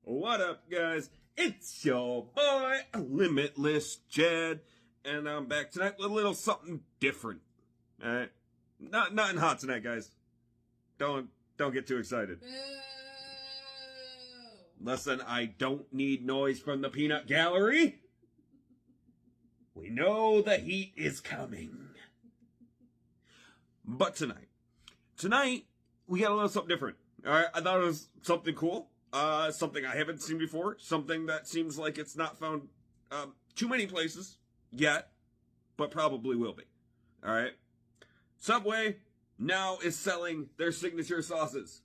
What up, guys? It's your boy, Limitless Jed, and I'm back tonight with a little something different. Alright? Nothing hot tonight, guys. Don't get too excited. Boo! Listen, I don't need noise from the peanut gallery. We know the heat is coming. But tonight, we got a little something different. Alright, I thought it was something cool. Something I haven't seen before. Something that seems like it's not found, too many places yet, but probably will be. Alright? Subway now is selling their signature sauces.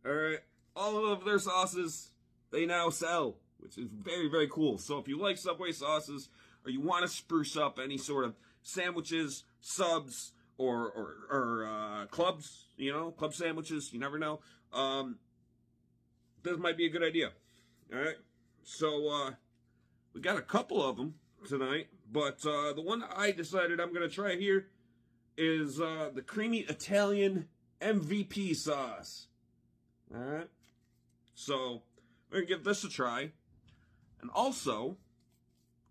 Alright? All of their sauces, they now sell, which is very, very cool. So if you like Subway sauces, or you want to spruce up any sort of sandwiches, subs, or clubs, club sandwiches, you never know, this might be a good idea. Alright? So, we got a couple of them tonight, but the one I decided I'm going to try here is the creamy Italian MVP sauce. Alright? So, we're going to give this a try. And also,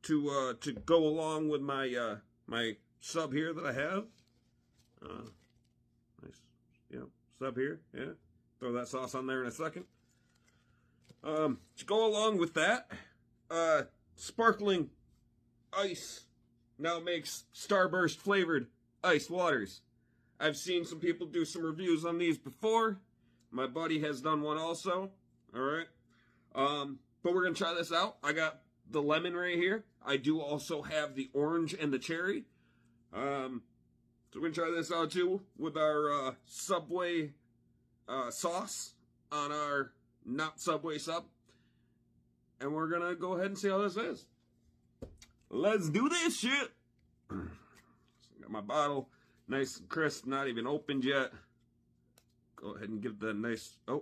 to go along with my my sub here that I have, nice, sub here, yeah. Throw that sauce on there in a second. To go along with that, sparkling ice now makes starburst flavored ice waters. I've seen some people do some reviews on these before. My buddy has done one also. Alright. But we're gonna try this out. I got the lemon right here. I do also have the orange and the cherry. So we're gonna try this out too with our Subway sauce on our not Subway sub. And we're gonna go ahead and see how this is. Let's do this shit. Got my bottle nice and crisp, not even opened yet. Go ahead and give that a nice, I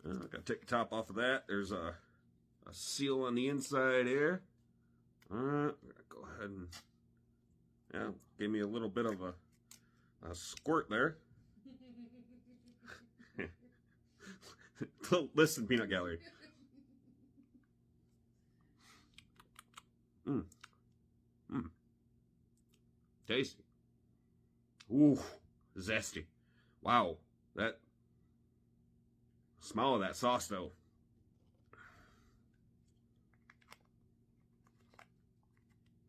gotta take the top off of that. There's a seal on the inside here. Alright, go ahead and, give me a little bit of a squirt there. Listen, peanut gallery. Tasty. Ooh, zesty. Wow, that smell of that sauce though.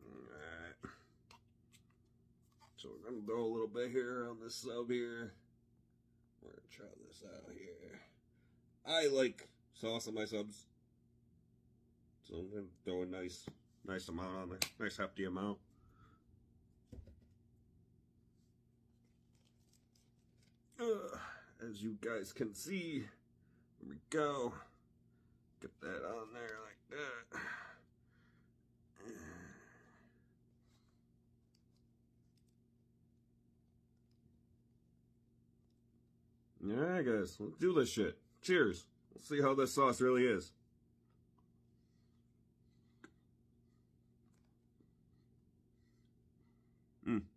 Alright. So we're gonna throw a little bit here on this sub here. We're gonna try this out here. I like sauce on my subs, so I'm gonna throw a nice amount on there, nice hefty amount. As you guys can see, here we go. Get that on there like that. Alright guys, let's do this shit. Cheers. We'll see how this sauce really is.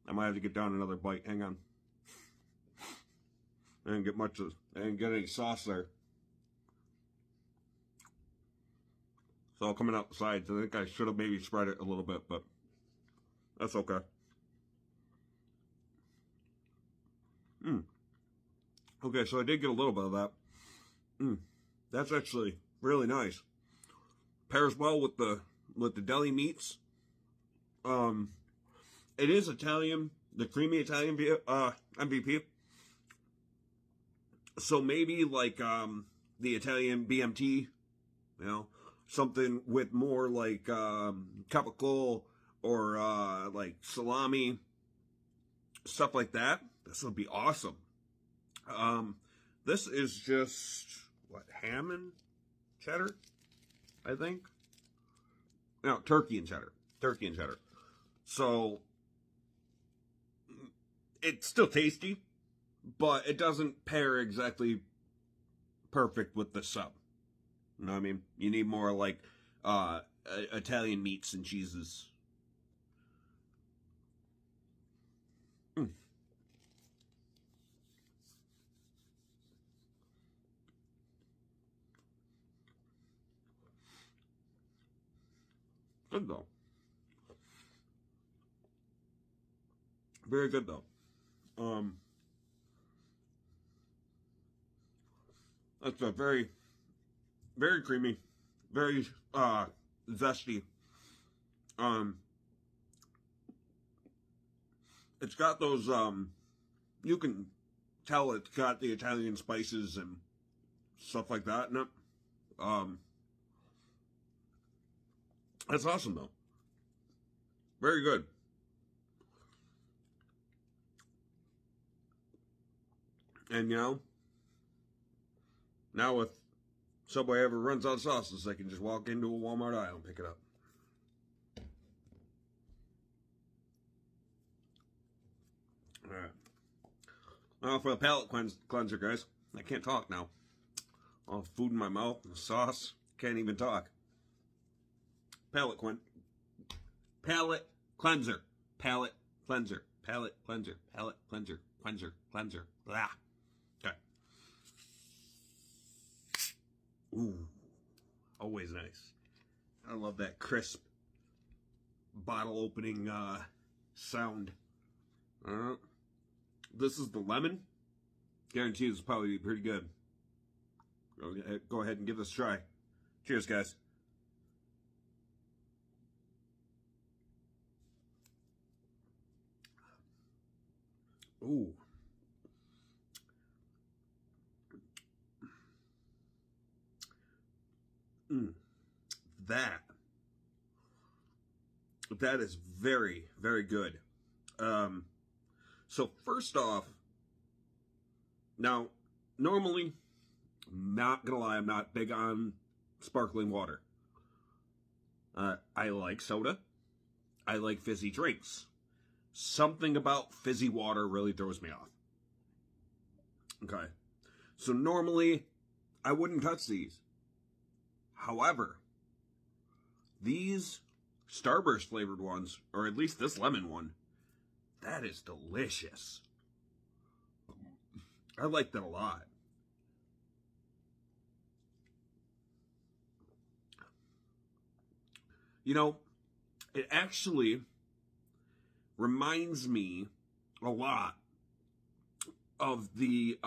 I might have to get down another bite. Hang on. I didn't get any sauce there. It's all coming out the sides. I think I should have maybe spread it a little bit, but that's okay. Okay, so I did get a little bit of that. That's actually really nice. Pairs well with the deli meats. It is Italian, the creamy Italian MVP. So maybe like the Italian BMT, something with more like capicola or like salami, stuff like that. This would be awesome. This is just ham and cheddar, I think. No, turkey and cheddar. So it's still tasty, but it doesn't pair exactly perfect with the sub. You know what I mean? You need more like Italian meats and cheeses. good though. Very good though. That's a very, very creamy, very zesty. It's got those you can tell it's got the Italian spices and stuff like that in it. That's awesome though. Very good. And now if Subway ever runs out of sauces, they can just walk into a Walmart aisle and pick it up. Alright. Now for the palate cleanser, guys. I can't talk now. All the food in my mouth and the sauce. Can't even talk. Palate cleanser. Palate cleanser. Palate cleanser. Palate cleanser. Palate cleanser. Cleanser. Cleanser. Blah. Okay. Ooh. Always nice. I love that crisp bottle opening sound. This is the lemon. Guarantee this will probably be pretty good. Go ahead and give this a try. Cheers, guys. Ooh. That is very, very good. So first off, now, normally, not gonna lie, I'm not big on sparkling water. I like soda. I like fizzy drinks. Something about fizzy water really throws me off. Okay. So normally, I wouldn't touch these. However, these Starburst flavored ones, or at least this lemon one, that is delicious. I like that a lot. It actually reminds me a lot of the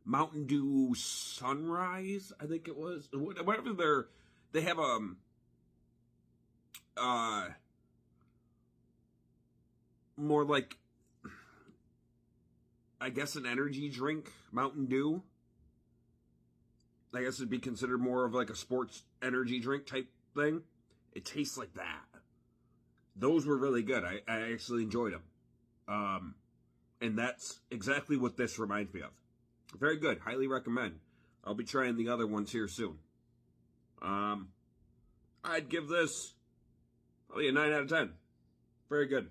Mountain Dew Sunrise, I think it was. Whatever they have more like, I guess, an energy drink, Mountain Dew. I guess it'd be considered more of like a sports energy drink type thing. It tastes like that. Those were really good. I actually enjoyed them. And that's exactly what this reminds me of. Very good. Highly recommend. I'll be trying the other ones here soon. I'd give this probably a 9 out of 10. Very good.